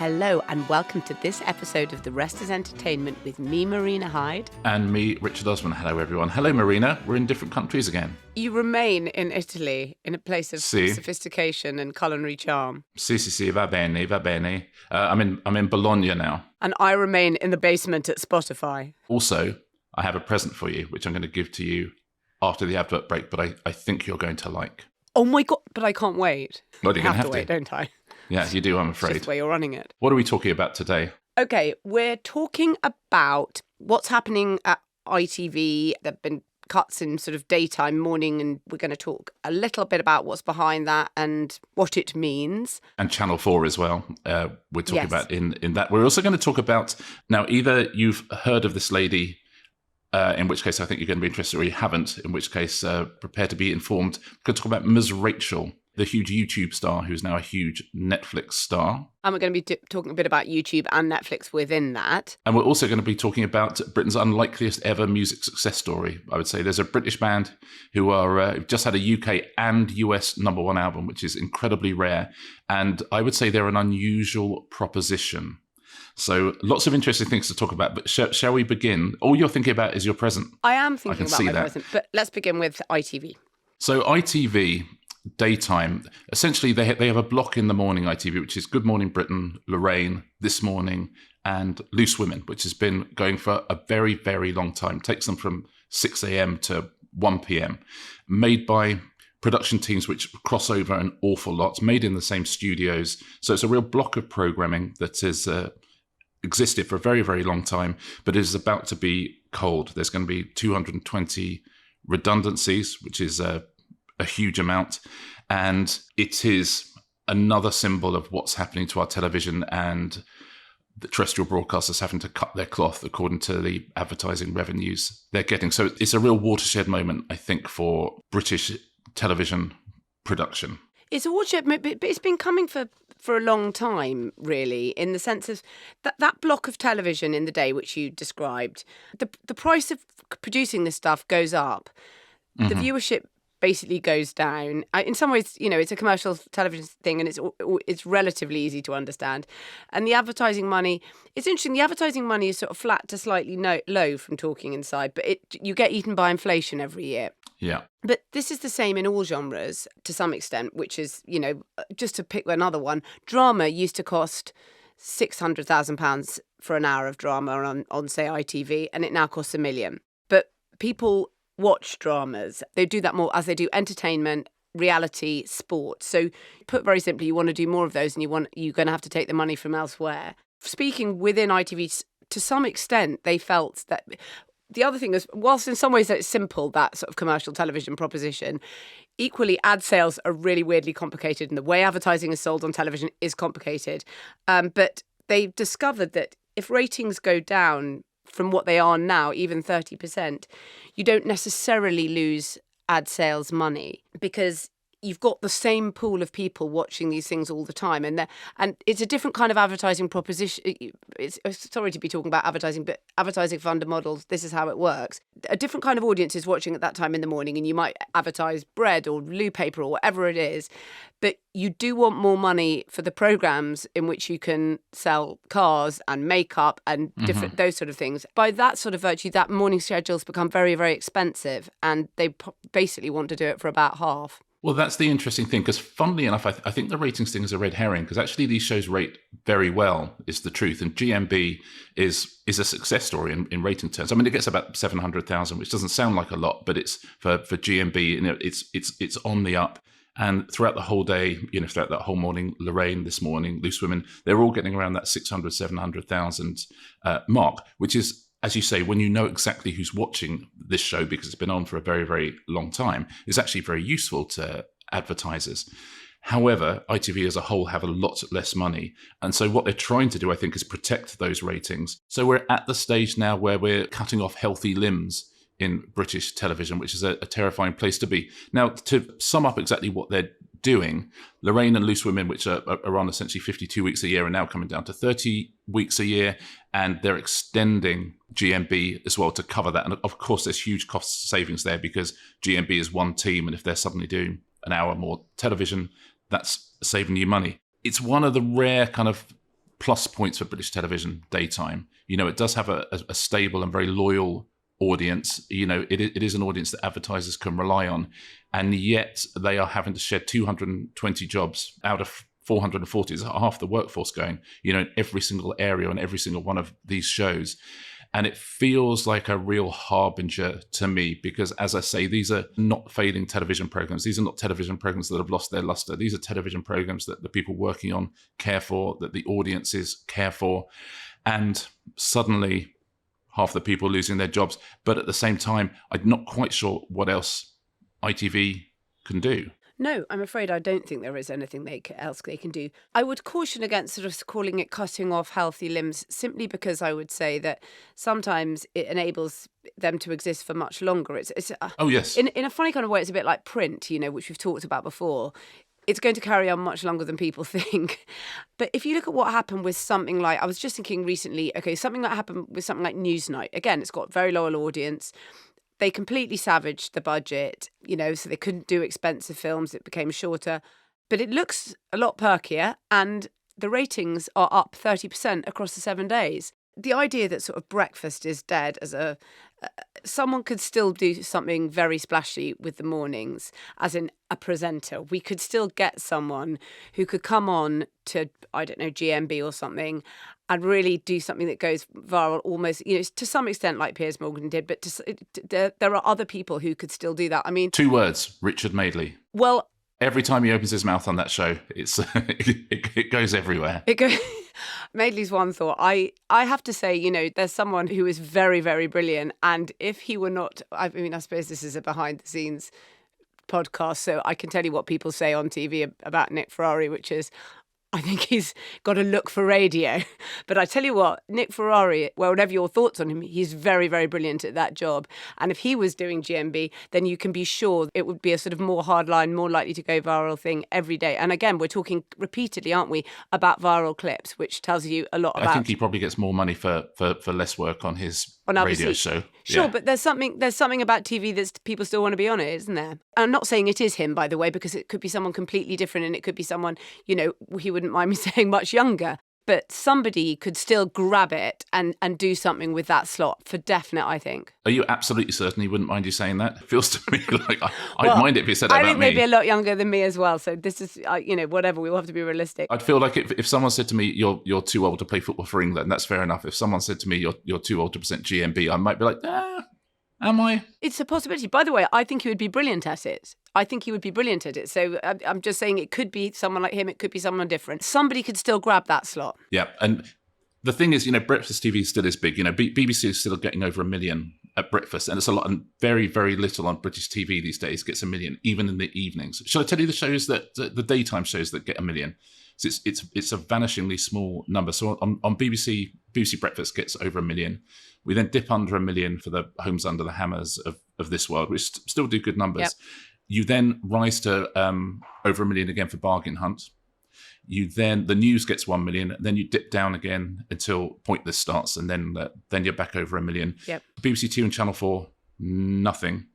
Hello and welcome to this episode of The Rest is Entertainment with me, Marina Hyde. And me, Richard Osman. Hello, everyone. Hello, Marina. We're in different countries again. You remain in Italy, in a place of sophistication and culinary charm. Sì, va bene, va bene. I'm in Bologna now. And I remain in the basement at Spotify. Also, I have a present for you, which I'm going to give to you after the advert break, but I think you're going to like. Oh my God, but I can't wait. Well, you're going to have to wait, don't I? Yeah, you do, I'm afraid. It's just the way you're running it. What are we talking about today? Okay, we're talking about what's happening at ITV. There have been cuts in sort of daytime, morning, and we're going to talk a little bit about what's behind that and what it means. And Channel 4 as well. We're talking about in that. We're also going to talk about, now, either you've heard of this lady, in which case I think you're going to be interested, or you haven't, in which case prepare to be informed. We're going to talk about Ms. Rachel, the huge YouTube star who's now a huge Netflix star. And we're going to be talking a bit about YouTube and Netflix within that. And we're also going to be talking about Britain's unlikeliest ever music success story, I would say. There's a British band who are just had a UK and US number one album, which is incredibly rare. And I would say they're an unusual proposition. So lots of interesting things to talk about. But shall we begin? All you're thinking about is your present. I am thinking about my present. But let's begin with ITV. So ITV... daytime, essentially they have a block in the morning ITV, which is Good Morning Britain, Lorraine, This Morning, and Loose Women, which has been going for a very, very long time. It takes them from 6 a.m. to 1 p.m. Made by production teams which cross over an awful lot, made in the same studios. So it's a real block of programming that has existed for a very, very long time, but is about to be culled. There's going to be 220 redundancies, which is a huge amount, and it is another symbol of what's happening to our television and the terrestrial broadcasters having to cut their cloth according to the advertising revenues they're getting. So it's a real watershed moment, I think, for British television production. It's a watershed moment, but it's been coming for a long time, really, in the sense of that block of television in the day which you described, the price of producing this stuff goes up. Mm-hmm. The viewership basically goes down. In some ways, it's a commercial television thing, and it's relatively easy to understand. And the advertising money, it's interesting. The advertising money is sort of flat to slightly low from talking inside, but you get eaten by inflation every year. Yeah. But this is the same in all genres to some extent, which is, just to pick another one, drama used to cost £600,000 for an hour of drama on say ITV, and it now costs $1 million. But people watch dramas. They do that more as they do entertainment, reality, sport. So put very simply, you want to do more of those, and you're going to have to take the money from elsewhere. Speaking within ITV, to some extent, they felt that the other thing is, whilst in some ways it's simple, that sort of commercial television proposition, equally ad sales are really weirdly complicated, and the way advertising is sold on television is complicated. But they've discovered that if ratings go down from what they are now, even 30%, you don't necessarily lose ad sales money because you've got the same pool of people watching these things all the time. And it's a different kind of advertising proposition. Sorry to be talking about advertising, but advertising funder models, this is how it works. A different kind of audience is watching at that time in the morning, and you might advertise bread or loo paper or whatever it is. But you do want more money for the programmes in which you can sell cars and makeup and different those sort of things. By that sort of virtue, that morning schedule's become very, very expensive, and they basically want to do it for about half. Well, that's the interesting thing, because funnily enough, I think the ratings thing is a red herring, because actually these shows rate very well, is the truth. And GMB is a success story in rating terms. I mean, it gets about 700,000, which doesn't sound like a lot, but it's for GMB, it's on the up. And throughout the whole day, throughout that whole morning, Lorraine, This Morning, Loose Women, they're all getting around that 600, 700,000 mark, which is, as you say, when you know exactly who's watching this show, because it's been on for a very, very long time, is actually very useful to advertisers. However, ITV as a whole have a lot less money. And so what they're trying to do, I think, is protect those ratings. So we're at the stage now where we're cutting off healthy limbs in British television, which is a terrifying place to be. Now, to sum up exactly what they're doing, Lorraine and Loose Women, which are on essentially 52 weeks a year, are now coming down to 30 weeks a year, and they're extending GMB as well to cover that. And of course, there's huge cost savings there because GMB is one team, and if they're suddenly doing an hour more television, that's saving you money. It's one of the rare kind of plus points for British television daytime. It does have a stable and very loyal audience. It is an audience that advertisers can rely on, and yet they are having to shed 220 jobs out of 440. Is half the workforce going, in every single area and every single one of these shows. And it feels like a real harbinger to me because, as I say, these are not failing television programs. These are not television programs that have lost their luster. These are television programs that the people working on care for, that the audiences care for. And suddenly, half the people losing their jobs. But at the same time, I'm not quite sure what else ITV can do. No, I'm afraid I don't think there is anything else they can do. I would caution against sort of calling it cutting off healthy limbs, simply because I would say that sometimes it enables them to exist for much longer. It's oh, yes. In a funny kind of way, it's a bit like print, which we've talked about before. It's going to carry on much longer than people think. But if you look at what happened with something like, I was just thinking recently, something that happened with something like Newsnight. Again, it's got a very loyal audience. They completely savaged the budget, so they couldn't do expensive films. It became shorter. But it looks a lot perkier, and the ratings are up 30% across the 7 days. The idea that sort of breakfast is dead as someone could still do something very splashy with the mornings, as in a presenter. We could still get someone who could come on to, I don't know, GMB or something, and really do something that goes viral almost, to some extent like Piers Morgan did, but there are other people who could still do that. I mean... 2 words, Richard Madeley. Well... Every time he opens his mouth on that show, it goes everywhere. Madeley's one thought. I have to say, there's someone who is very, very brilliant, and if he were not... I suppose this is a behind-the-scenes podcast, so I can tell you what people say on TV about Nick Ferrari, which is... I think he's got a look for radio. But I tell you what, Nick Ferrari, well, whatever your thoughts on him, he's very, very brilliant at that job. And if he was doing GMB, then you can be sure it would be a sort of more hardline, more likely to go viral thing every day. And again, we're talking repeatedly, aren't we, about viral clips, which tells you a lot about... I think he probably gets more money for less work on his radio show. Sure, yeah. But there's something about TV that people still want to be on it, isn't there? I'm not saying it is him, by the way, because it could be someone completely different, and it could be someone, he wouldn't mind me saying much younger. But somebody could still grab it and do something with that slot for definite, I think. Are you absolutely certain he wouldn't mind you saying that? It feels to me like I'd mind it if he said that about me. I think maybe a lot younger than me as well. So this is, whatever. We all have to be realistic. I'd feel like if someone said to me, you're too old to play football for England, that's fair enough. If someone said to me, you're too old to present GMB, I might be like, am I? It's a possibility. By the way, I think he would be brilliant at it. So I'm just saying it could be someone like him. It could be someone different. Somebody could still grab that slot. Yeah. And the thing is, breakfast TV still is big. BBC is still getting over 1 million at breakfast. And it's a lot, and very, very little on British TV these days gets 1 million, even in the evenings. Shall I tell you the shows the daytime shows that get 1 million? So it's a vanishingly small number. So on BBC Breakfast gets over 1 million. We then dip under 1 million for the Homes Under the Hammers of this world, which still do good numbers. Yep. You then rise to over 1 million again for Bargain Hunt. The news gets 1 million. Then you dip down again until Pointless starts, and then you're back over 1 million. Yep. BBC Two and Channel 4, nothing.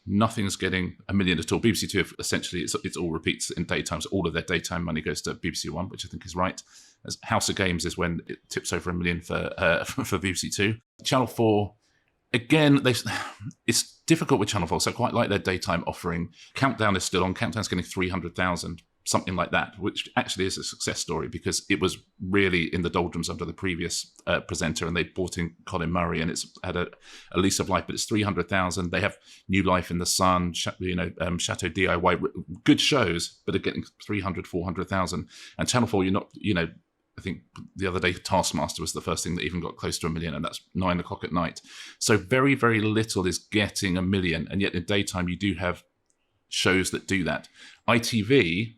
Nothing's getting 1 million at all. BBC Two, essentially, it's all repeats in daytime. So all of their daytime money goes to BBC One, which I think is right. As House of Games is when it tips over 1 million for BBC Two. Channel 4, again, it's difficult with Channel 4, so I quite like their daytime offering. Countdown is still on. Countdown's getting 300,000, something like that, which actually is a success story because it was really in the doldrums under the previous presenter, and they brought in Colin Murray, and it's had a lease of life, but it's 300,000. They have New Life in the Sun, Chateau DIY, good shows, but are getting 300, 400,000. And Channel 4, you're not, I think the other day Taskmaster was the first thing that even got close to 1 million, and that's 9 o'clock at night. So very, very little is getting 1 million, and yet in daytime you do have shows that do that. ITV,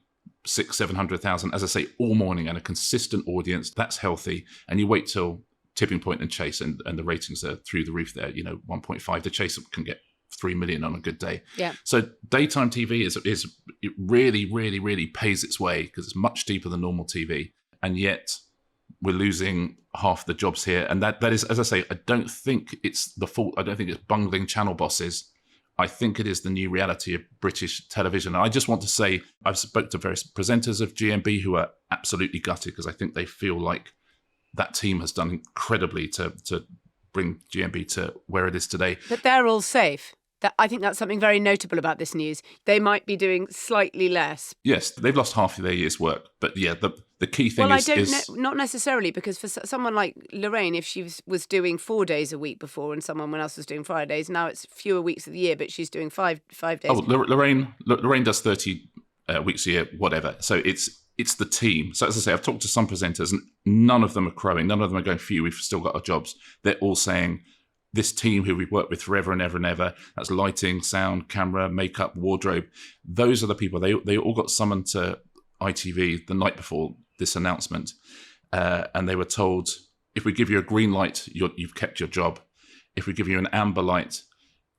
600,000-700,000, as I say, all morning, and a consistent audience. That's healthy. And you wait till Tipping Point and Chase, and the ratings are through the roof there. 1.5. The Chase can get 3 million on a good day. Yeah. So daytime TV is it really, really, really pays its way because it's much deeper than normal TV. And yet we're losing half the jobs here. And that is, as I say, I don't think it's the fault. I don't think it's bungling channel bosses. I think it is the new reality of British television. And I just want to say, I've spoke to various presenters of GMB who are absolutely gutted because I think they feel like that team has done incredibly to bring GMB to where it is today. But they're all safe. I think that's something very notable about this news. They might be doing slightly less. Yes, they've lost half of their year's work. But yeah, the key thing not necessarily, because for someone like Lorraine, if she was doing 4 days a week before and someone else was doing 5 days, now it's fewer weeks of the year, but she's doing five days. Oh, Lorraine does 30 weeks a year, whatever. So it's the team. So as I say, I've talked to some presenters and none of them are crowing. None of them are going, phew, we've still got our jobs. They're all saying, this team who we've worked with forever and ever and ever, that's lighting, sound, camera, makeup, wardrobe. Those are the people. They all got summoned to ITV the night before this announcement. And they were told, if we give you a green light, you've kept your job. If we give you an amber light,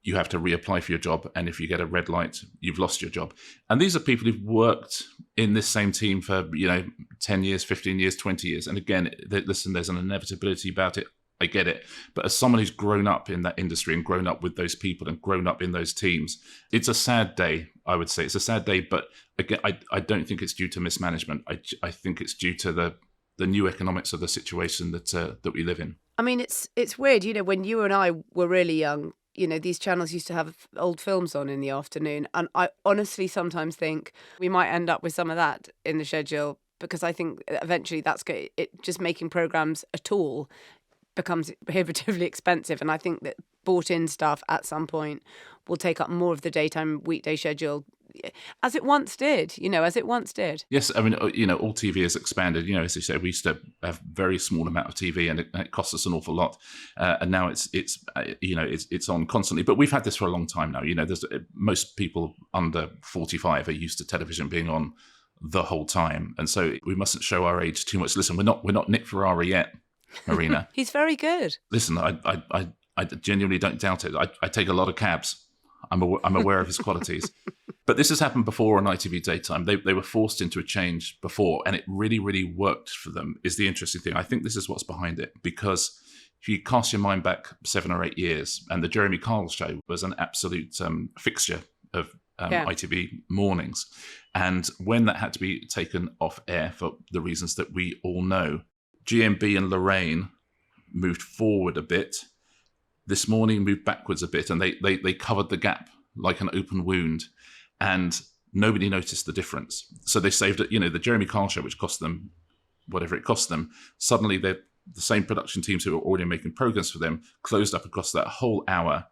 you have to reapply for your job. And if you get a red light, you've lost your job. And these are people who've worked in this same team for, 10 years, 15 years, 20 years. And again, listen, there's an inevitability about it. I get it. But as someone who's grown up in that industry and grown up with those people and grown up in those teams, it's a sad day, I would say. It's a sad day, but again, I don't think it's due to mismanagement. I think it's due to the new economics of the situation that we live in. I mean, it's weird, when you and I were really young, these channels used to have old films on in the afternoon. And I honestly sometimes think we might end up with some of that in the schedule, because I think eventually it just making programmes at all becomes prohibitively expensive. And I think that bought-in stuff at some point will take up more of the daytime weekday schedule, as it once did, Yes, I mean, all TV has expanded. As you say, we used to have very small amount of TV, and it cost us an awful lot. And now it's on constantly. But we've had this for a long time now. There's most people under 45 are used to television being on the whole time, and so we mustn't show our age too much. Listen, we're not Nick Ferrari yet, Marina. He's very good. Listen, I genuinely don't doubt it. I take a lot of cabs. I'm aware of his qualities. But this has happened before on ITV daytime. They were forced into a change before, and it really, really worked for them, is the interesting thing. I think this is what's behind it, because if you cast your mind back 7 or 8 years, and the Jeremy Cull show was an absolute fixture of ITV mornings. And when that had to be taken off air for the reasons that we all know, GMB and Lorraine moved forward a bit. This morning moved backwards a bit, and they covered the gap like an open wound, and nobody noticed the difference. So they saved it. The Jeremy Cull show, which cost them whatever it cost them, suddenly the same production teams who were already making programs for them closed up across that whole hour.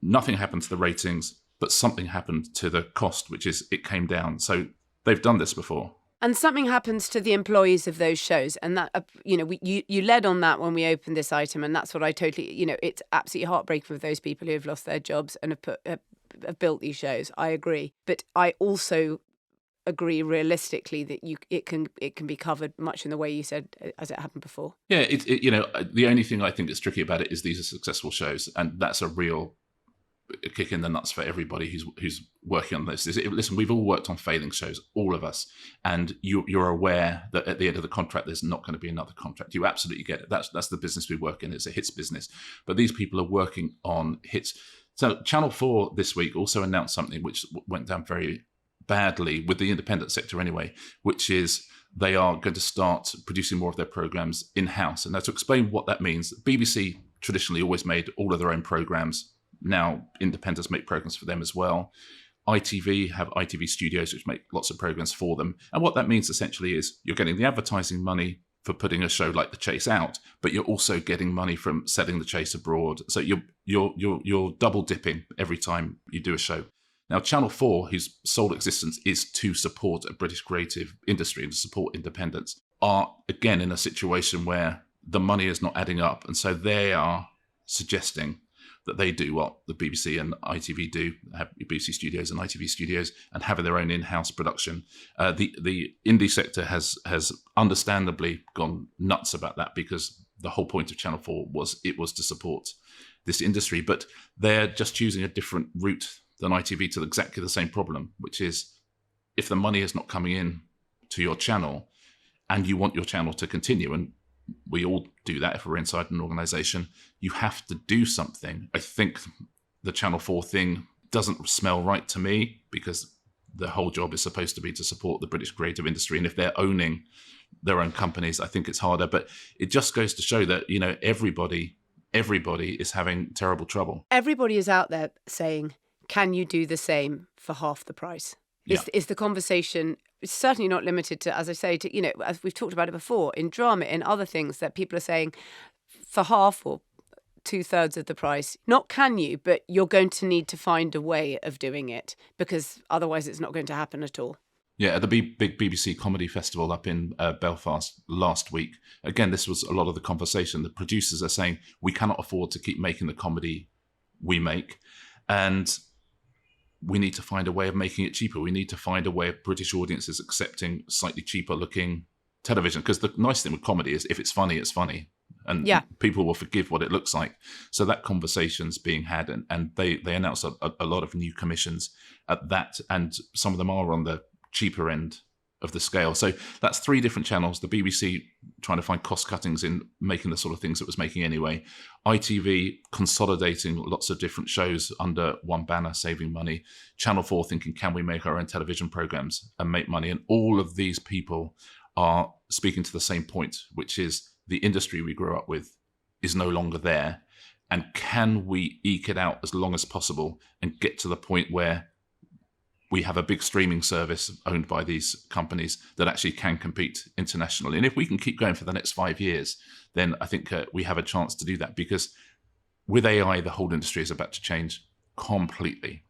Nothing happened to the ratings, but something happened to the cost, which is it came down. So they've done this before. And something happens to the employees of those shows. And that, you led on that when we opened this item. And that's what I totally, it's absolutely heartbreaking for those people who have lost their jobs and have built these shows. I agree. But I also agree realistically that it can be covered much in the way you said as it happened before. Yeah, the only thing I think that's tricky about it is these are successful shows. And that's a real kick in the nuts for everybody who's working on this. Listen, we've all worked on failing shows, all of us, and you're aware that at the end of the contract there's not going to be another contract. You absolutely get it. That's the business we work in. It's a hits business. But these people are working on hits. So Channel 4 this week also announced something which went down very badly with the independent sector anyway, which is they are going to start producing more of their programs in-house. And now to explain what that means, BBC traditionally always made all of their own programs. Now independents make programs for them as well. ITV have ITV studios, which make lots of programs for them. And what that means essentially is you're getting the advertising money for putting a show like The Chase out, but you're also getting money from selling The Chase abroad. So you're double dipping every time you do a show. Now, Channel 4, whose sole existence is to support a British creative industry and to support independents, are again in a situation where the money is not adding up. And so they are suggesting that they do what the BBC and ITV do, have BBC studios and ITV studios, and having their own in-house production. The indie sector has understandably gone nuts about that, because the whole point of Channel 4 was to support this industry. But they're just choosing a different route than ITV to exactly the same problem, which is if the money is not coming in to your channel and you want your channel to continue, and we all do that if we're inside an organisation, you have to do something. I think the Channel 4 thing doesn't smell right to me, because the whole job is supposed to be to support the British creative industry. And if they're owning their own companies, I think it's harder. But it just goes to show that, everybody is having terrible trouble. Everybody is out there saying, can you do the same for half the price? Is the conversation. It's certainly not limited to, as I say, as we've talked about it before, in drama, in other things that people are saying for half or 2/3 of the price. Not can you, but you're going to need to find a way of doing it, because otherwise it's not going to happen at all. Yeah, at the big BBC Comedy Festival up in Belfast last week, again, this was a lot of the conversation. The producers are saying, we cannot afford to keep making the comedy we make, and we need to find a way of making it cheaper. We need to find a way of British audiences accepting slightly cheaper looking television. Because the nice thing with comedy is if it's funny, it's funny. And people will forgive what it looks like. So that conversation's being had. And they announced a lot of new commissions at that. And some of them are on the cheaper end of the scale. So that's 3 different channels. The BBC trying to find cost cuttings in making the sort of things it was making anyway. ITV consolidating lots of different shows under one banner, saving money. Channel 4 thinking, can we make our own television programs and make money? And all of these people are speaking to the same point, which is the industry we grew up with is no longer there. And can we eke it out as long as possible and get to the point where we have a big streaming service owned by these companies that actually can compete internationally? And if we can keep going for the next 5 years, then I think we have a chance to do that, because with AI, the whole industry is about to change completely.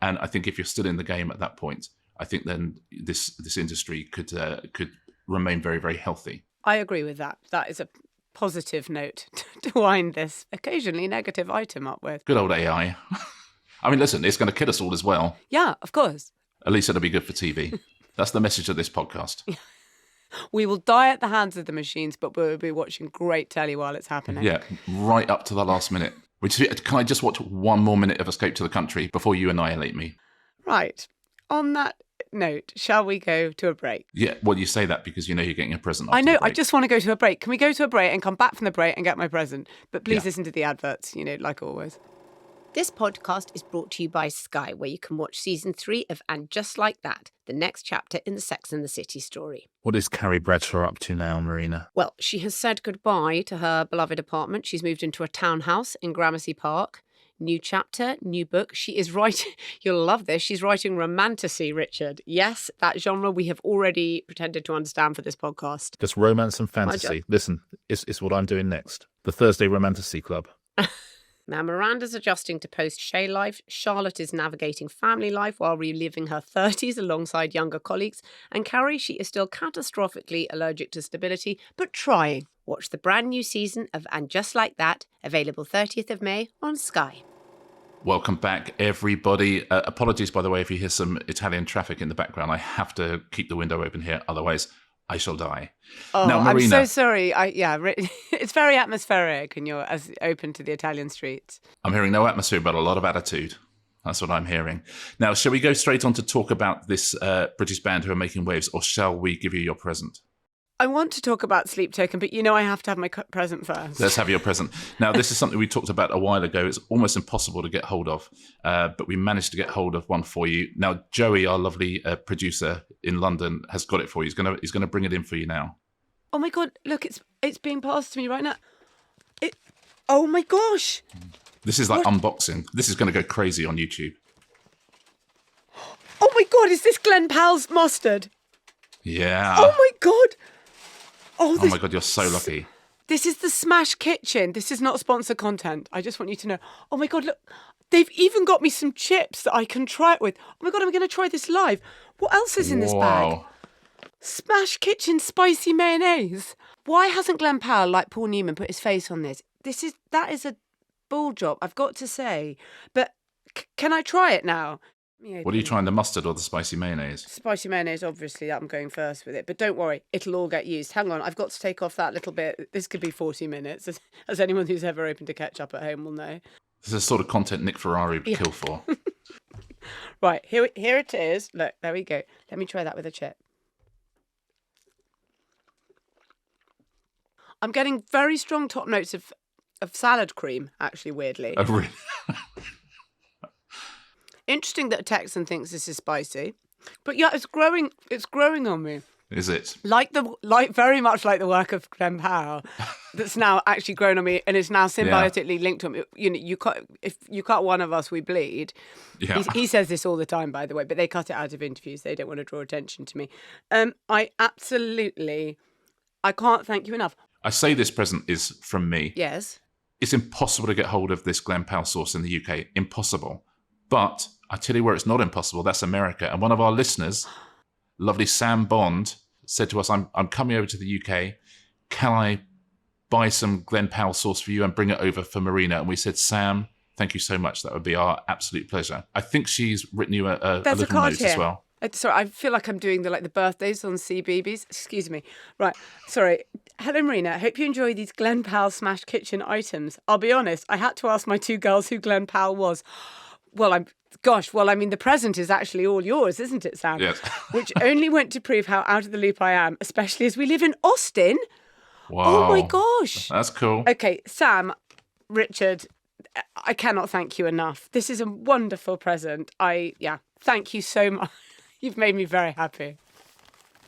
And I think if you're still in the game at that point, I think then this industry could remain very, very healthy. I agree with that. That is a positive note to wind this occasionally negative item up with. Good old AI. I mean, listen, it's going to kill us all as well. Yeah, of course. At least it'll be good for TV. That's the message of this podcast. We will die at the hands of the machines, but we'll be watching great telly while it's happening. Yeah, right up to the last minute. Can I just watch one more minute of Escape to the Country before you annihilate me? Right. On that note, shall we go to a break? Yeah, well, you say that because you know you're getting a present. I know, I just want to go to a break. Can we go to a break and come back from the break and get my present? But please listen to the adverts, like always. This podcast is brought to you by Sky, where you can watch season 3 of And Just Like That, the next chapter in the Sex and the City story. What is Carrie Bradshaw up to now, Marina? Well, she has said goodbye to her beloved apartment. She's moved into a townhouse in Gramercy Park. New chapter, new book. She is writing, you'll love this, she's writing romantasy, Richard. Yes, that genre we have already pretended to understand for this podcast. Just romance and fantasy. Listen, it's what I'm doing next. The Thursday Romantasy Club. Now, Miranda's adjusting to post-Shay life, Charlotte is navigating family life while reliving her 30s alongside younger colleagues, and Carrie, she is still catastrophically allergic to stability, but trying. Watch the brand new season of And Just Like That, available 30th of May on Sky. Welcome back, everybody. Apologies, by the way, if you hear some Italian traffic in the background. I have to keep the window open here, otherwise I shall die. Oh, now, Marina, I'm so sorry. It's very atmospheric and you're as open to the Italian streets. I'm hearing no atmosphere, but a lot of attitude. That's what I'm hearing. Now, shall we go straight on to talk about this British band who are making waves, or shall we give you your present? I want to talk about Sleep Token, but I have to have my present first. Let's have your present. Now, this is something we talked about a while ago. It's almost impossible to get hold of, but we managed to get hold of one for you. Now, Joey, our lovely producer in London, has got it for you. He's going to bring it in for you now. Oh my God! Look, it's being passed to me right now. Oh my gosh! This is like unboxing. This is going to go crazy on YouTube. Oh my God! Is this Glen Powell's mustard? Yeah. Oh my God! Oh my God, you're so lucky. This is the Smash Kitchen. This is not sponsored content. I just want you to know. Oh my God, look. They've even got me some chips that I can try it with. Oh my God, I'm going to try this live. What else is in this bag? Smash Kitchen spicy mayonnaise. Why hasn't Glen Powell, like Paul Newman, put his face on this? That is a bull job, I've got to say. But can I try it now? What are you trying, the mustard or the spicy mayonnaise? Spicy mayonnaise, obviously, I'm going first with it. But don't worry, it'll all get used. Hang on, I've got to take off that little bit. This could be 40 minutes, as anyone who's ever opened a ketchup at home will know. This is the sort of content Nick Ferrari would kill for. Right, here it is. Look, there we go. Let me try that with a chip. I'm getting very strong top notes of salad cream, actually, weirdly. Oh, really? Interesting that a Texan thinks this is spicy. But yeah, it's growing on me. is it? Like very much like the work of Glen Powell, that's now actually grown on me and is now symbiotically linked to me. You know, if you cut one of us, we bleed. Yeah. He says this all the time, by the way, but they cut it out of interviews. They don't want to draw attention to me. I can't thank you enough. I say this present is from me. Yes. It's impossible to get hold of this Glen Powell sauce in the UK. Impossible. But I tell you where it's not impossible. That's America. And one of our listeners, lovely Sam Bond, said to us, I'm coming over to the UK. Can I buy some Glen Powell sauce for you and bring it over for Marina? And we said, Sam, thank you so much. That would be our absolute pleasure. I think she's written you a little card note here as well. Sorry, I feel like I'm doing the birthdays on CBeebies. Excuse me. Right. Sorry. Hello, Marina. I hope you enjoy these Glen Powell Smash Kitchen items. I'll be honest, I had to ask my two girls who Glen Powell was. The present is actually all yours, isn't it, Sam? Yes. Which only went to prove how out of the loop I am, especially as we live in Austin. Wow. Oh, my gosh. That's cool. Okay, Sam, Richard, I cannot thank you enough. This is a wonderful present. Thank you so much. You've made me very happy.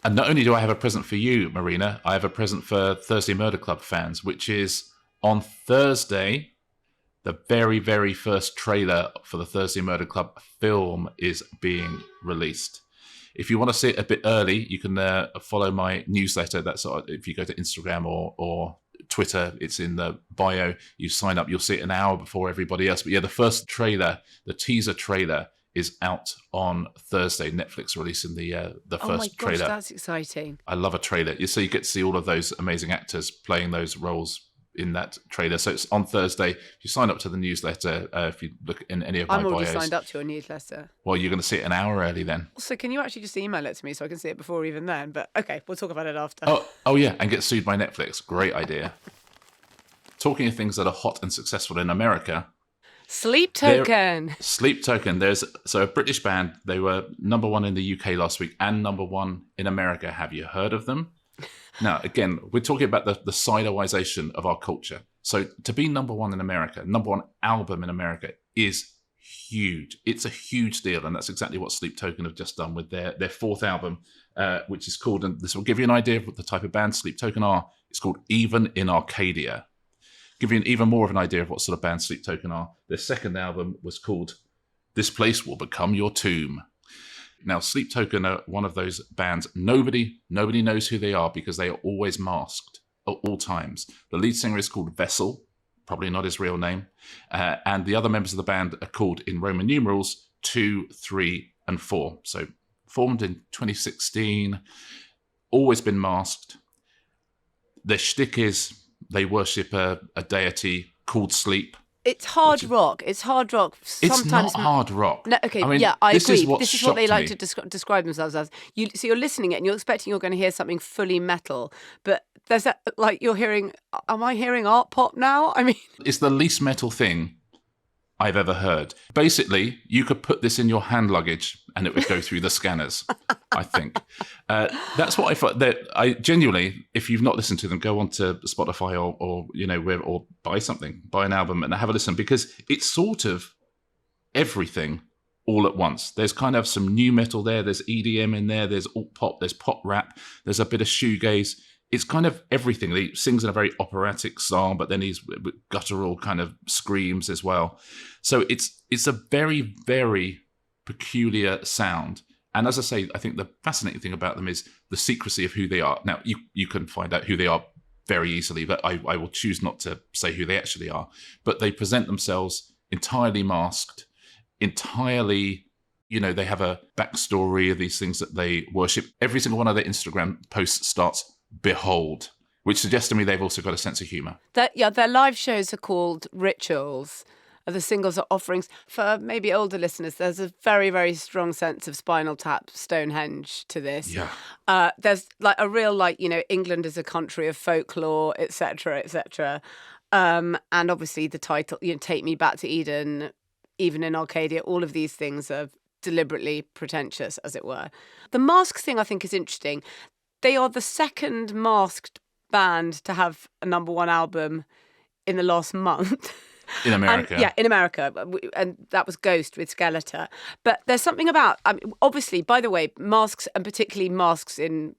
And not only do I have a present for you, Marina, I have a present for Thursday Murder Club fans, which is on Thursday, the very, very first trailer for the Thursday Murder Club film is being released. If you want to see it a bit early, you can follow my newsletter. That's if you go to Instagram or Twitter, it's in the bio. You sign up, you'll see it an hour before everybody else. But yeah, the first trailer, the teaser trailer, is out on Thursday. Netflix releasing the first trailer. Oh my gosh, that's exciting. I love a trailer. So you get to see all of those amazing actors playing those roles in that trailer. So it's on Thursday. If you sign up to the newsletter, if you look in any of my bios. I'm already signed up to a newsletter. Well, you're going to see it an hour early then. So can you actually just email it to me so I can see it before even then? But okay, we'll talk about it after. Oh yeah, and get sued by Netflix. Great idea. Talking of things that are hot and successful in America. Sleep Token. Sleep Token. There's a British band. They were number one in the UK last week and number one in America. Have you heard of them? Now, again, we're talking about the sidewaysation of our culture. So to be number one in America, number one album in America is huge. It's a huge deal. And that's exactly what Sleep Token have just done with their fourth album, which is called, and this will give you an idea of what the type of band Sleep Token are. It's called Even in Arcadia. Give you even more of an idea of what sort of band Sleep Token are. Their second album was called This Place Will Become Your Tomb. Now, Sleep Token are one of those bands. Nobody knows who they are because they are always masked at all times. The lead singer is called Vessel, probably not his real name. And the other members of the band are called, in Roman numerals, 2, 3, and 4. So formed in 2016, always been masked. Their shtick is they worship a deity called sleep. It's hard rock. It's hard rock. It's not hard rock. No, okay, I mean, I agree. This is what they like to describe themselves as. So you're listening it and you're expecting you're going to hear something fully metal, but there's that, you're hearing. Am I hearing art pop now? I mean, it's the least metal thing I've ever heard. Basically, you could put this in your hand luggage and it would go through the scanners, I think. That's what I thought. That I genuinely, if you've not listened to them, go onto Spotify or buy something, buy an album and have a listen, because it's sort of everything all at once. There's kind of some new metal there. There's EDM in there. There's alt pop. There's pop rap. There's a bit of shoegaze. It's kind of everything. He sings in a very operatic style, but then he's guttural kind of screams as well. So it's a very, very peculiar sound. And as I say, I think the fascinating thing about them is the secrecy of who they are. Now, you can find out who they are very easily, but I will choose not to say who they actually are. But they present themselves entirely masked, entirely, they have a backstory of these things that they worship. Every single one of their Instagram posts starts "Behold," which suggests to me they've also got a sense of humour. Their live shows are called rituals. The singles are offerings. For maybe older listeners, there's a very, very strong sense of Spinal Tap, Stonehenge to this. Yeah. There's a real, England is a country of folklore, etc., etc. And obviously the title, Take Me Back to Eden, Even in Arcadia, all of these things are deliberately pretentious, as it were. The mask thing, I think, is interesting. They are the second masked band to have a number one album in the last month. In America. In America. And that was Ghost with Skeletor. But there's something about, obviously, by the way, masks, and particularly masks in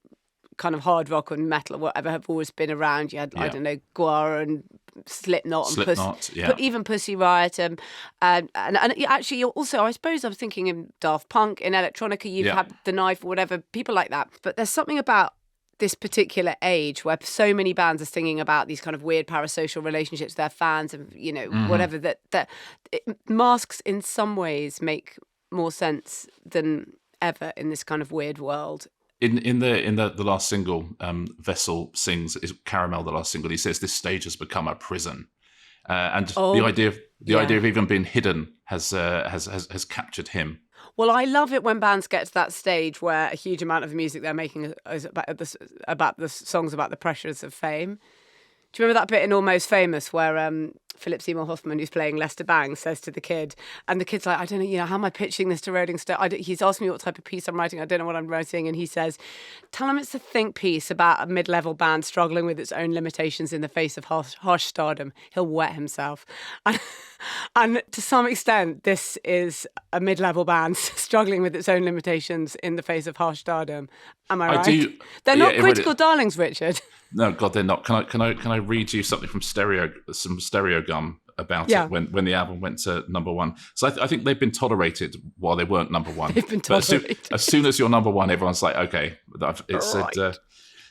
kind of hard rock and metal or whatever have always been around. You had, I don't know, Guar and Slipknot and even Pussy Riot. And actually, also, I suppose I was thinking in Daft Punk, in electronica, you've had The Knife or whatever, people like that. But there's something about this particular age where so many bands are singing about these kind of weird parasocial relationships with their fans and, you know, whatever, that masks in some ways make more sense than ever in this kind of weird world. In the last single, Vessel sings, is Caramel, the last single, he says this stage has become a prison. And the idea of even being hidden has captured him. Well, I love it when bands get to that stage where a huge amount of the music they're making is about the songs about the pressures of fame. Do you remember that bit in Almost Famous where Philip Seymour Hoffman, who's playing Lester Bangs, says to the kid, and the kid's like, I don't know, you know, how am I pitching this to Rolling Stone? He's asked me what type of piece I'm writing. I don't know what I'm writing. And he says, tell him it's a think piece about a mid-level band struggling with its own limitations in the face of harsh stardom. He'll wet himself. And to some extent, this is a mid-level band struggling with its own limitations in the face of harsh stardom. Am I right? They're not critical darlings, Richard. No, God, they're not. Can I read you something from Stereo Gum about it when the album went to number one? So I think they've been tolerated while they weren't number one. They've been tolerated. As soon as you're number one, everyone's like, okay.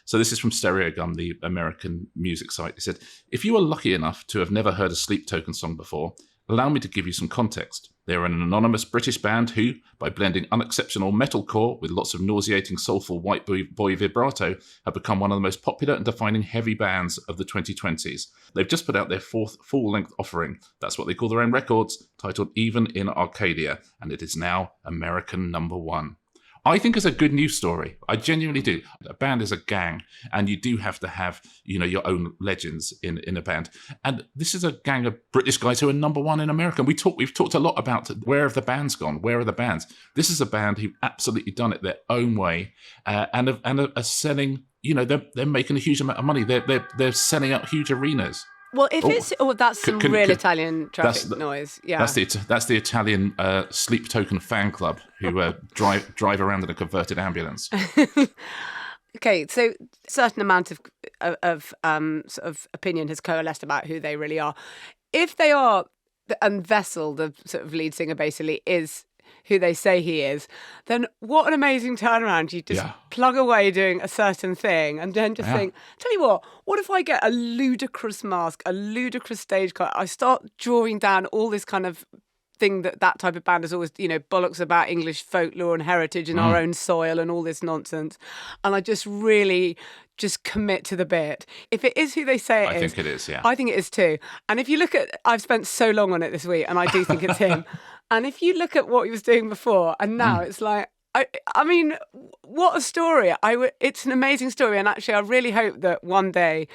So this is from Stereo Gum, the American music site. It said, if you are lucky enough to have never heard a Sleep Token song before, allow me to give you some context. They are an anonymous British band who, by blending unexceptional metalcore with lots of nauseating soulful white boy vibrato, have become one of the most popular and defining heavy bands of the 2020s. They've just put out their fourth full-length offering. That's what they call their own records, titled Even in Arcadia, and it is now American number one. I think it's a good news story. I genuinely do. A band is a gang, and you do have to have, you know, your own legends in a band. And this is a gang of British guys who are number one in America. We've talked a lot about where have the bands gone? Where are the bands? This is a band who've absolutely done it their own way, and are selling. You know, they're making a huge amount of money. They're selling out huge arenas. Well, if that's some real Italian traffic noise. Yeah, that's the Italian Sleep Token fan club who drive around in a converted ambulance. Okay, so a certain amount of sort of opinion has coalesced about who they really are. If they are, and Vessel, the sort of lead singer, basically is who they say he is, then what an amazing turnaround. You just plug away doing a certain thing and then just think, tell you what if I get a ludicrous mask, a ludicrous stage cut, I start drawing down all this kind of thing that type of band is always, you know, bollocks about English folklore and heritage and our own soil and all this nonsense. And I just really just commit to the bit. If it is who they say it is. I think it is, yeah. I think it is too. And if you look at, I've spent so long on it this week and I do think it's him. And if you look at what he was doing before and now it's like, I mean, what a story. It's an amazing story. And actually, I really hope that one day,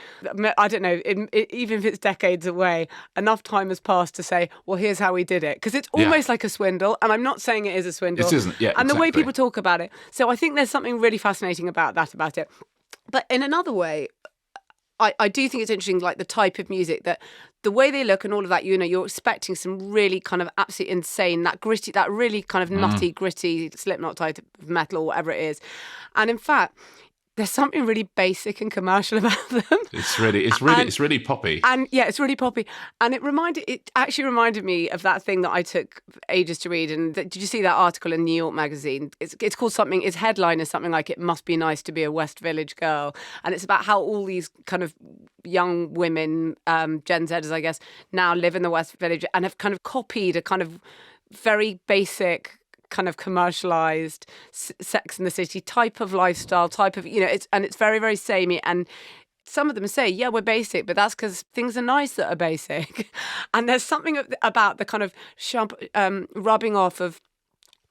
I don't know, even if it's decades away, enough time has passed to say, well, here's how we did it. Because it's almost like a swindle. And I'm not saying it is a swindle. It isn't, yeah. And the way people talk about it. So I think there's something really fascinating about it. But in another way, I do think it's interesting, like the type of music, that the way they look and all of that, you know, you're expecting some really kind of absolutely insane, that gritty, that really kind of nutty, gritty Slipknot type of metal or whatever it is. And in fact, there's something really basic and commercial about them. It's really poppy. And yeah, it's really poppy. And it actually reminded me of that thing that I took ages to read. And did you see that article in New York Magazine? It's called something, its headline is something like, "It Must Be Nice to Be a West Village Girl." And it's about how all these kind of young women, Gen Zers, I guess, now live in the West Village and have kind of copied a kind of very basic kind of commercialized Sex in the City type of lifestyle, type of, you know, it's very, very samey. And some of them say, yeah, we're basic, but that's because things are nice that are basic. And there's something about the kind of sharp rubbing off of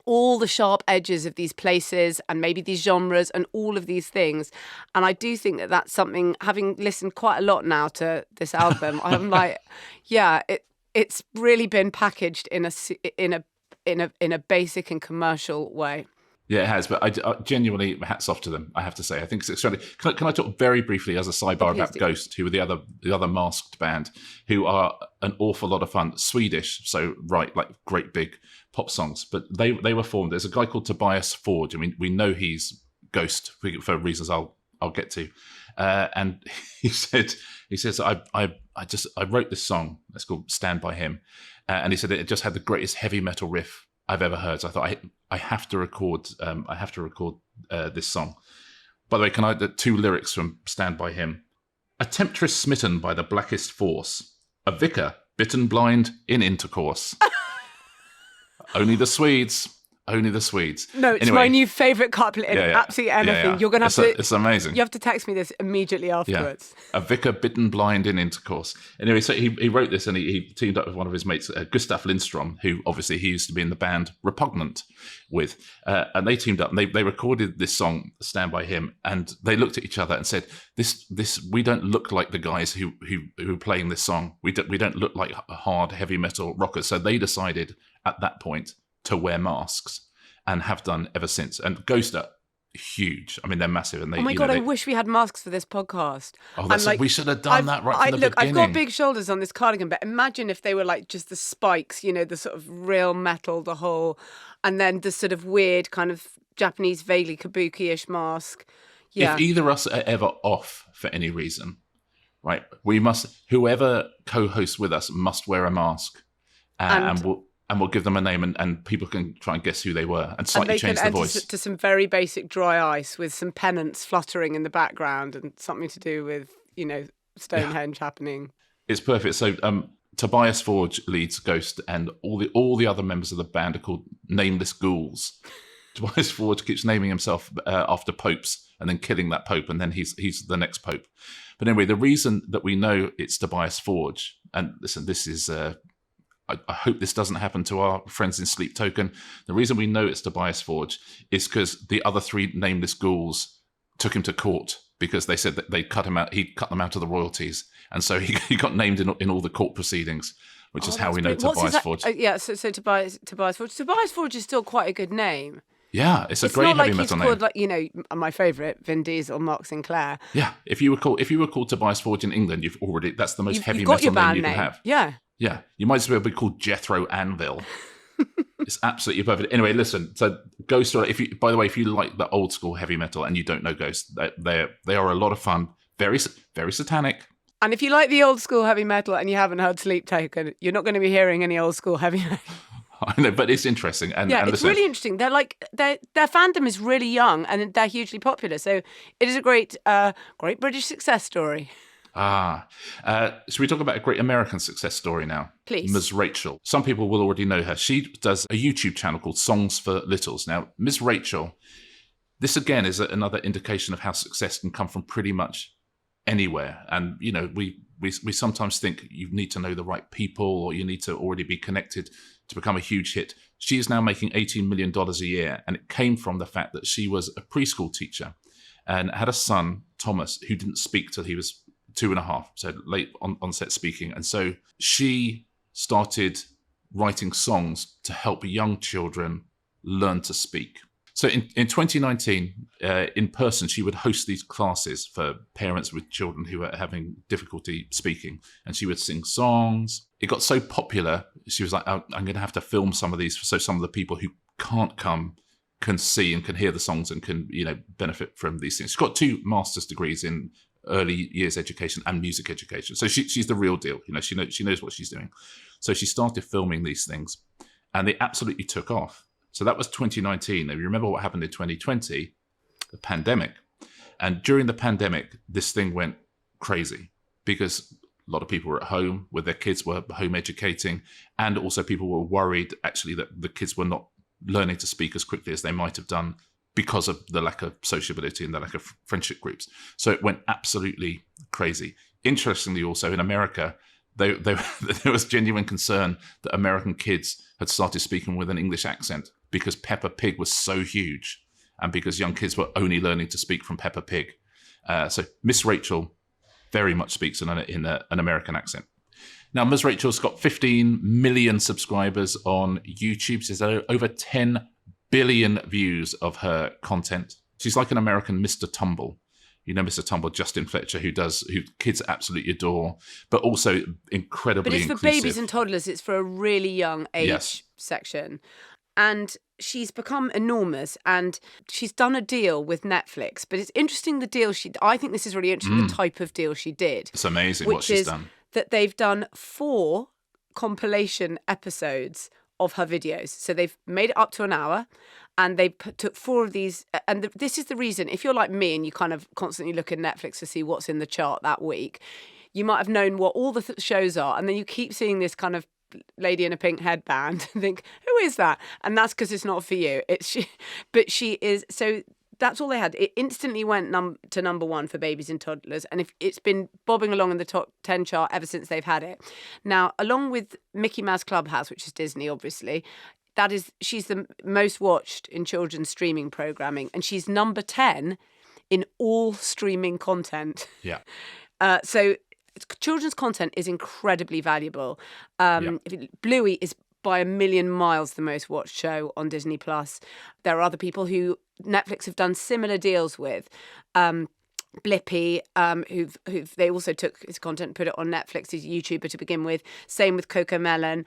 all the sharp edges of these places and maybe these genres and all of these things. And I do think that that's something, having listened quite a lot now to this album, I'm like, yeah, it's really been packaged in a basic and commercial way. Yeah, it has. But I genuinely, hats off to them, I have to say. I think it's extraordinary. Can I talk very briefly as a sidebar about Ghost, who are the other masked band, who are an awful lot of fun. Swedish, so like great big pop songs. But they were formed. There's a guy called Tobias Forge. I mean, we know he's Ghost for reasons I'll I'll get to. And he says, I wrote this song. It's called "Stand by Him," and he said it just had the greatest heavy metal riff I've ever heard. So I thought I have to record. This song. By the way, can I the 2 lyrics from "Stand by Him"? A temptress smitten by the blackest force, a vicar bitten blind in intercourse. Only the Swedes. Only the Swedes. No, it's my new favourite couplet in absolutely anything. Yeah. You're going to have to... It's amazing. You have to text me this immediately afterwards. Yeah. A vicar bitten blind in intercourse. Anyway, so he wrote this and he teamed up with one of his mates, Gustav Lindstrom, who obviously he used to be in the band Repugnant with. And they teamed up and they recorded this song, "Stand by Him," and they looked at each other and said, "This we don't look like the guys who are playing this song. We don't look like hard heavy metal rockers." So they decided at that point to wear masks, and have done ever since. And Ghost are huge. I mean, they're massive. And they, oh my God, I wish we had masks for this podcast. Oh, we should have done that right from the beginning. I've got big shoulders on this cardigan, but imagine if they were like just the spikes, the sort of real metal, the whole, and then the sort of weird kind of Japanese vaguely kabuki-ish mask. Yeah. If either of us are ever off for any reason, right, whoever co-hosts with us must wear a mask, and we'll give them a name, and people can try and guess who they were and slightly change the voice. To some very basic dry ice with some pennants fluttering in the background and something to do with, Stonehenge happening. It's perfect. So Tobias Forge leads Ghost, and all the other members of the band are called Nameless Ghouls. Tobias Forge keeps naming himself after popes and then killing that pope, and then he's the next pope. But anyway, the reason that we know it's Tobias Forge, and listen, this is... I hope this doesn't happen to our friends in Sleep Token. The reason we know it's Tobias Forge is because the other 3 Nameless Ghouls took him to court because they said that they'd cut him out. He'd cut them out of the royalties, and so he got named in all the court proceedings, which is how we know Tobias Forge. So Tobias Forge. Tobias Forge is still quite a good name. Yeah, it's a great heavy metal name. It's not like he's called my favourite, Vin Diesel, Mark Sinclair. Yeah, if you were called Tobias Forge in England, that's the most heavy metal name you can have. Yeah. Yeah, you might as well be called Jethro Anvil. It's absolutely perfect. Anyway, listen. So Ghost, by the way, if you like the old school heavy metal and you don't know Ghost, they are a lot of fun. Very, very satanic. And if you like the old school heavy metal and you haven't heard Sleep Token, you're not going to be hearing any old school heavy metal. I know, but it's interesting. And it's really interesting. They're their fandom is really young and they're hugely popular. So it is a great British success story. So we talk about a great American success story now. Please. Ms. Rachel. Some people will already know her. She does a YouTube channel called Songs for Littles. Now, Ms. Rachel, this again is another indication of how success can come from pretty much anywhere. And, we sometimes think you need to know the right people or you need to already be connected to become a huge hit. She is now making $18 million a year. And it came from the fact that she was a preschool teacher and had a son, Thomas, who didn't speak till he was 2.5, so late onset speaking. And so she started writing songs to help young children learn to speak. So in 2019, in person, she would host these classes for parents with children who are having difficulty speaking. And she would sing songs. It got so popular, she was like, I'm going to have to film some of these so some of the people who can't come can see and can hear the songs and can, benefit from these things. She's got 2 master's degrees in early years education and music education. So she's the real deal. She knows what she's doing. So she started filming these things and they absolutely took off. So that was 2019. And you remember what happened in 2020, the pandemic. And during the pandemic, this thing went crazy because a lot of people were at home with their kids, were home educating. And also people were worried actually that the kids were not learning to speak as quickly as they might have done because of the lack of sociability and the lack of friendship groups. So it went absolutely crazy. Interestingly, also in America, there was genuine concern that American kids had started speaking with an English accent because Peppa Pig was so huge and because young kids were only learning to speak from Peppa Pig. So Miss Rachel very much speaks in an American accent. Now, Ms. Rachel's got 15 million subscribers on YouTube. She's over 10 billion views of her content. She's like an American Mr. Tumble. Mr. Tumble, Justin Fletcher, who kids absolutely adore, but also incredibly inclusive. But it's for babies and toddlers. It's for a really young age section. And she's become enormous, and she's done a deal with Netflix. But it's interesting I think this is really interesting, the type of deal she did. It's amazing which what she's is done. that they've done 4 compilation episodes of her videos. So they've made it up to an hour, and they took 4 of these. And this is the reason, if you're like me and you kind of constantly look at Netflix to see what's in the chart that week, you might have known what all the shows are, and then you keep seeing this kind of lady in a pink headband and think, who is that? And that's because it's not for you. But she is. So that's all they had. It instantly went to number 1 for babies and toddlers, and it's been bobbing along in the top 10 chart ever since they've had it. Now, along with Mickey Mouse Clubhouse, which is Disney, obviously, she's the most watched in children's streaming programming, and she's number 10 in all streaming content. Yeah. So children's content is incredibly valuable. Bluey is by a million miles the most watched show on Disney Plus. There are other people who Netflix have done similar deals with. Blippi, who they also took his content and put it on Netflix. He's a YouTuber to begin with. Same with Coco Melon.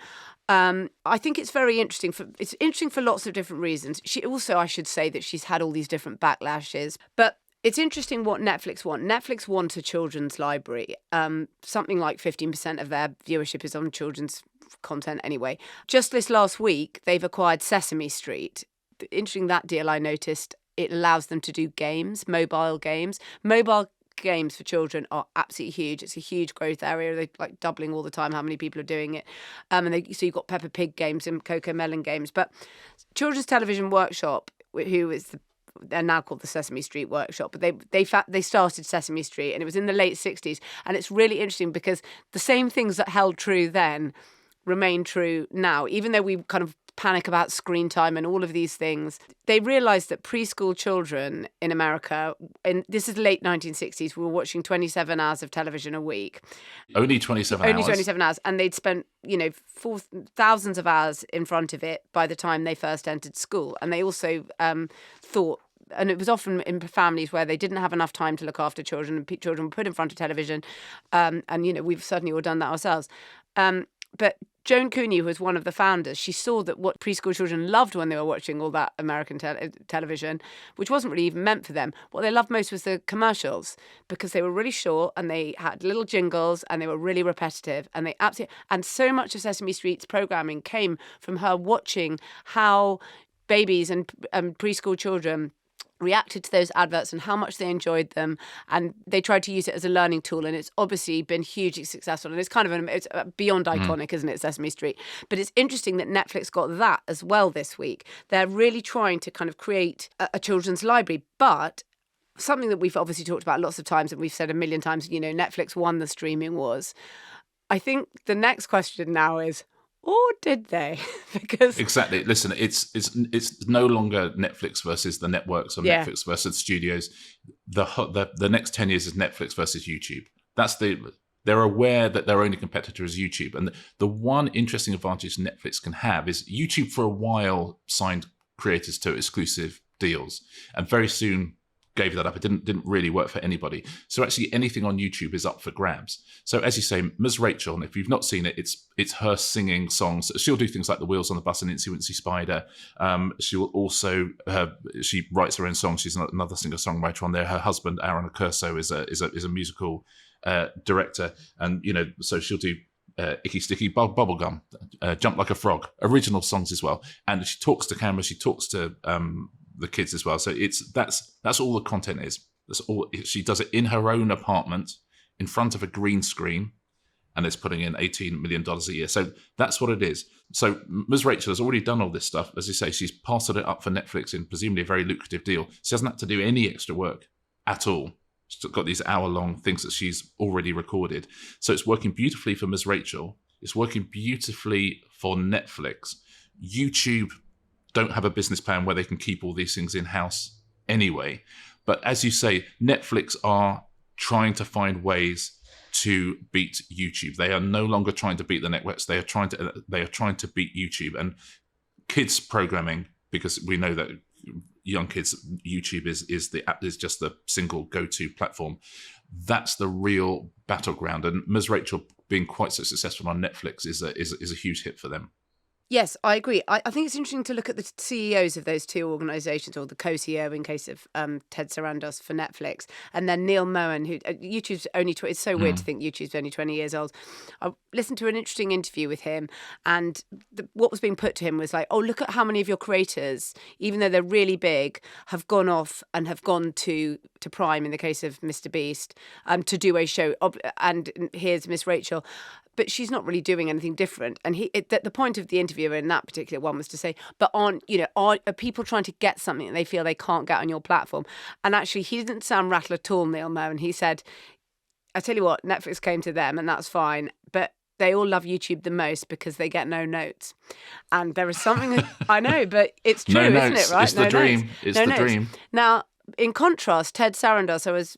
I think it's very interesting. It's interesting for lots of different reasons. She also, I should say, that she's had all these different backlashes, but it's interesting what Netflix want. Netflix want a children's library. Something like 15% of their viewership is on children's content anyway. Just this last week, they've acquired Sesame Street. Interesting, that deal I noticed, it allows them to do games, mobile games. Mobile games for children are absolutely huge. It's a huge growth area. They're like doubling all the time how many people are doing it. So you've got Peppa Pig games and Coco Melon games. But Children's Television Workshop, who is they're now called the Sesame Street Workshop, but they started Sesame Street, and it was in the late 60s. And it's really interesting because the same things that held true then remain true now, even though we kind of panic about screen time and all of these things. They realised that preschool children in America, and this is the late 1960s, we were watching 27 hours of television a week. Only 27 hours? Only 27 hours. And they'd spent, thousands of hours in front of it by the time they first entered school. And they also thought, and it was often in families where they didn't have enough time to look after children, and children were put in front of television. And we've certainly all done that ourselves. But Joan Cooney, who was one of the founders, she saw that what preschool children loved when they were watching all that American television, which wasn't really even meant for them, what they loved most was the commercials, because they were really short and they had little jingles and they were really repetitive, and and so much of Sesame Street's programming came from her watching how babies and preschool children reacted to those adverts and how much they enjoyed them, and they tried to use it as a learning tool, and it's obviously been hugely successful, and it's kind of it's beyond iconic, isn't it, Sesame Street? But it's interesting that Netflix got that as well this week. They're really trying to kind of create a children's library, but something that we've obviously talked about lots of times, and we've said a million times, Netflix won the streaming wars. I think the next question now is, or did they? Because exactly. Listen, it's no longer Netflix versus the networks or Netflix versus studios. The next 10 years is Netflix versus YouTube. They're aware that their only competitor is YouTube, and the one interesting advantage Netflix can have is YouTube for a while signed creators to exclusive deals, and very soon gave that up. It didn't really work for anybody. So actually anything on YouTube is up for grabs. So as you say, Ms. Rachel, and if you've not seen it, it's her singing songs. She'll do things like The Wheels on the Bus and Incy Wincy Spider. She will also, she writes her own songs. She's another singer-songwriter on there. Her husband, Aaron Accurso, is a musical director. And, so she'll do Icky Sticky Bubblegum, Jump Like a Frog, original songs as well. And she talks to camera, she talks to the kids as well. So that's all the content is. That's all. She does it in her own apartment in front of a green screen, and it's putting in $18 million a year. So that's what it is. So Ms. Rachel has already done all this stuff. As you say, she's parceled it up for Netflix in presumably a very lucrative deal. She hasn't had to do any extra work at all. She's got these hour-long things that she's already recorded. So it's working beautifully for Ms. Rachel. It's working beautifully for Netflix. YouTube don't have a business plan where they can keep all these things in-house anyway. But as you say, Netflix are trying to find ways to beat YouTube. They are no longer trying to beat the networks. They are trying to beat YouTube and kids programming, because we know that young kids, YouTube is just the single go-to platform. That's the real battleground. And Ms. Rachel being quite so successful on Netflix is a huge hit for them. Yes, I agree. I think it's interesting to look at the CEOs of those two organisations, or the co-CEO in case of Ted Sarandos for Netflix, and then Neil Mohan, who YouTube's only it's so weird to think YouTube's only 20 years old. I listened to an interesting interview with him, and what was being put to him was like, oh, look at how many of your creators, even though they're really big, have gone off and have gone to Prime, in the case of Mr. Beast, to do a show. And here's Miss Rachel. But she's not really doing anything different. And the point of the interviewer in that particular one was to say, but are people trying to get something that they feel they can't get on your platform? And actually, he didn't sound rattle at all, Neil Mohan. He said, I tell you what, Netflix came to them and that's fine. But they all love YouTube the most because they get no notes. And there is something, I know, but it's true, isn't it, right? It's the dream. It's the dream. Now, in contrast, Ted Sarandos,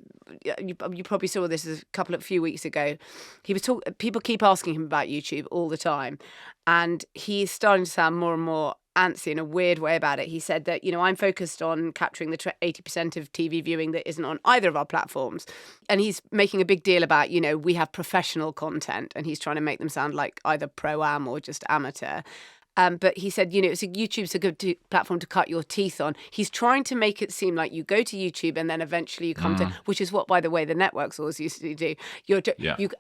you probably saw this a few weeks ago. He was people keep asking him about YouTube all the time, and he's starting to sound more and more antsy in a weird way about it. He said that, I'm focused on capturing the 80% of TV viewing that isn't on either of our platforms. And he's making a big deal about, we have professional content, and he's trying to make them sound like either pro-am or just amateur. But he said, YouTube's a good platform to cut your teeth on. He's trying to make it seem like you go to YouTube and then eventually you come to, which is what, by the way, the networks always used to do.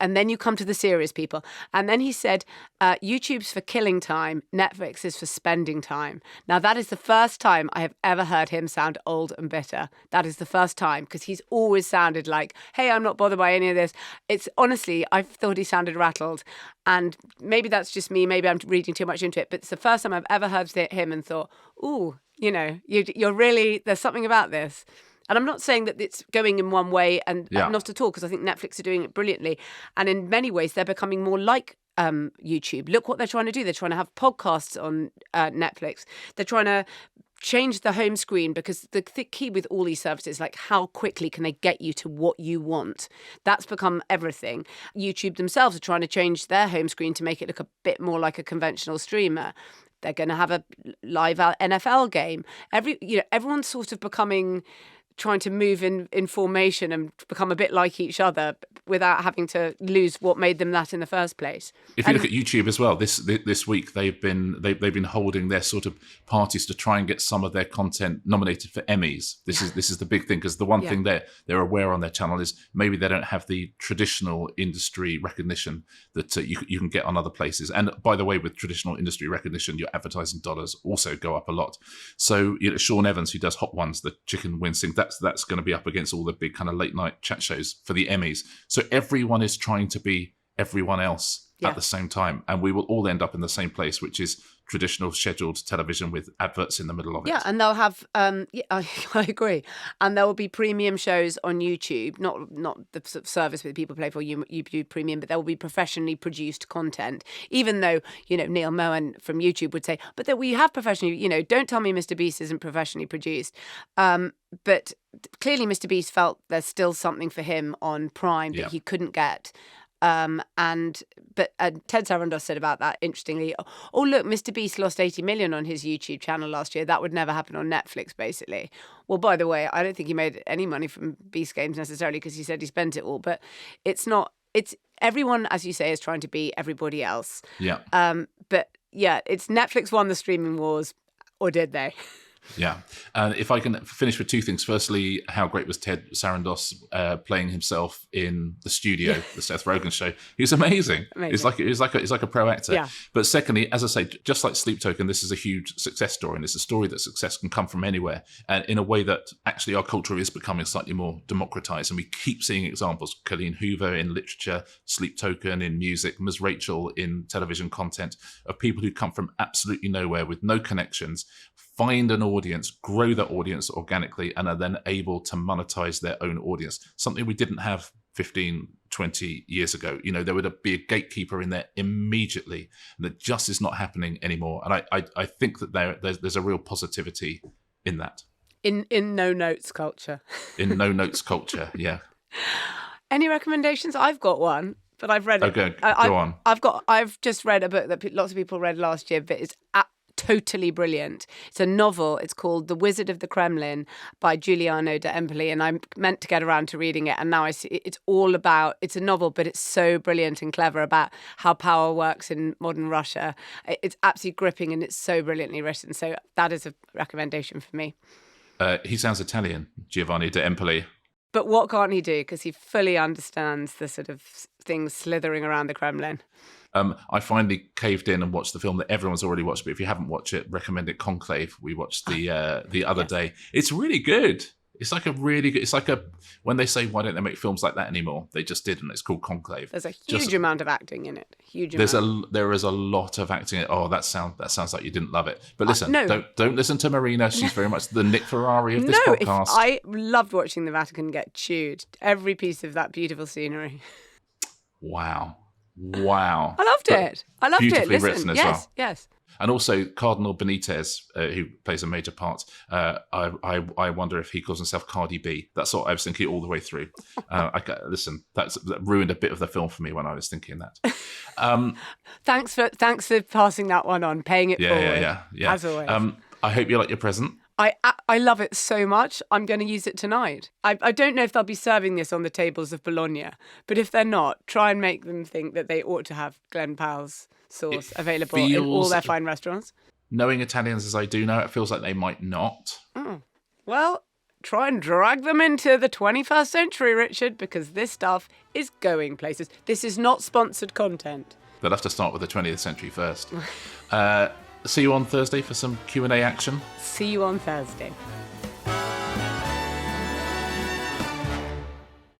And then you come to the serious people. And then he said, YouTube's for killing time, Netflix is for spending time. Now, that is the first time I have ever heard him sound old and bitter. That is the first time, because he's always sounded like, hey, I'm not bothered by any of this. It's honestly, I thought he sounded rattled. And maybe that's just me. Maybe I'm reading too much into it. But it's the first time I've ever heard him and thought, ooh, you're really, there's something about this. And I'm not saying that it's going in one way and not at all, because I think Netflix are doing it brilliantly. And in many ways, they're becoming more like YouTube. Look what they're trying to do. They're trying to have podcasts on Netflix. They're trying to change the home screen, because the key with all these services, like how quickly can they get you to what you want? That's become everything. YouTube themselves are trying to change their home screen to make it look a bit more like a conventional streamer. They're going to have a live NFL game. Everyone's sort of trying to move in formation and become a bit like each other without having to lose what made them that in the first place. If you look at YouTube as well, this week they've been holding their sort of parties to try and get some of their content nominated for Emmys. This is the big thing, because the one thing they're aware on their channel is maybe they don't have the traditional industry recognition that you can get on other places. And by the way, with traditional industry recognition, your advertising dollars also go up a lot. So Sean Evans, who does Hot Ones, the chicken wincing, that's going to be up against all the big kind of late night chat shows for the Emmys. So everyone is trying to be everyone else at the same time, and we will all end up in the same place, which is traditional scheduled television with adverts in the middle of it. Yeah, and they'll have I agree, and there will be premium shows on YouTube, not the sort of service where people pay for YouTube Premium, but there will be professionally produced content. Even though Neil Mohan from YouTube would say, but that we have professionally, don't tell me Mr. Beast isn't professionally produced. But clearly, Mr. Beast felt there's still something for him on Prime that he couldn't get. But Ted Sarandos said about that, interestingly, oh look, Mr. Beast lost 80 million on his YouTube channel last year. That would never happen on Netflix, basically. Well, by the way, I don't think he made any money from Beast games necessarily, because he said he spent it all. But it's everyone, as you say, is trying to be everybody else. Yeah. It's Netflix won the streaming wars, or did they? Yeah. If I can finish with two things. Firstly, how great was Ted Sarandos playing himself in the studio, the Seth Rogen show? He was amazing. He's like a pro actor. Yeah. But secondly, as I say, just like Sleep Token, this is a huge success story, and it's a story that success can come from anywhere, and in a way that actually our culture is becoming slightly more democratized, and we keep seeing examples. Colleen Hoover in literature, Sleep Token in music, Ms. Rachel in television content, of people who come from absolutely nowhere with no connections, find an audience, grow that audience organically, and are then able to monetize their own audience. Something we didn't have 15, 20 years ago. There would be a gatekeeper in there immediately, and that just is not happening anymore. And I think that there's a real positivity in that. In no notes culture. In no notes culture, yeah. Any recommendations? I've got one, but I've read it. Okay, go on. I've just read a book that lots of people read last year, but it's totally brilliant. It's a novel. It's called The Wizard of the Kremlin by Giuliano de Empoli, and I meant to get around to reading it, and now I see it's all about, it's a novel, but it's so brilliant and clever about how power works in modern Russia. It's absolutely gripping, and it's so brilliantly written. So that is a recommendation for me. He sounds Italian, Giovanni de Empoli. But what can't he do? Because he fully understands the sort of things slithering around the Kremlin. I finally caved in and watched the film that everyone's already watched, but if you haven't watched it, recommend it. Conclave. We watched the other day. It's really good. It's like a really good. It's like when they say why don't they make films like that anymore? They just didn't. It's called Conclave. There's a huge amount of acting in it. Huge amount. There is a lot of acting. Oh, that sounds like you didn't love it. But listen, don't listen to Marina. She's very much the Nick Ferrari of this podcast. I loved watching the Vatican get chewed. Every piece of that beautiful scenery. Wow. I loved it. Beautifully Listen, written as well. Yes. And also Cardinal Benitez, who plays a major part. I wonder if he calls himself Cardi B. That's what I was thinking all the way through. Listen, that ruined a bit of the film for me when I was thinking that. Thanks for passing that one on, paying it forward. Yeah. As always. I hope you like your present. I love it so much. I'm going to use it tonight. I don't know if they'll be serving this on the tables of Bologna, but if they're not, try and make them think that they ought to have Glen Powell's sauce available in all their fine restaurants. Knowing Italians as I do know, it feels like they might not. Well, try and drag them into the 21st century, Richard, because this stuff is going places. This is not sponsored content. They'll have to start with the 20th century first. See you on Thursday for some Q&A action. See you on Thursday.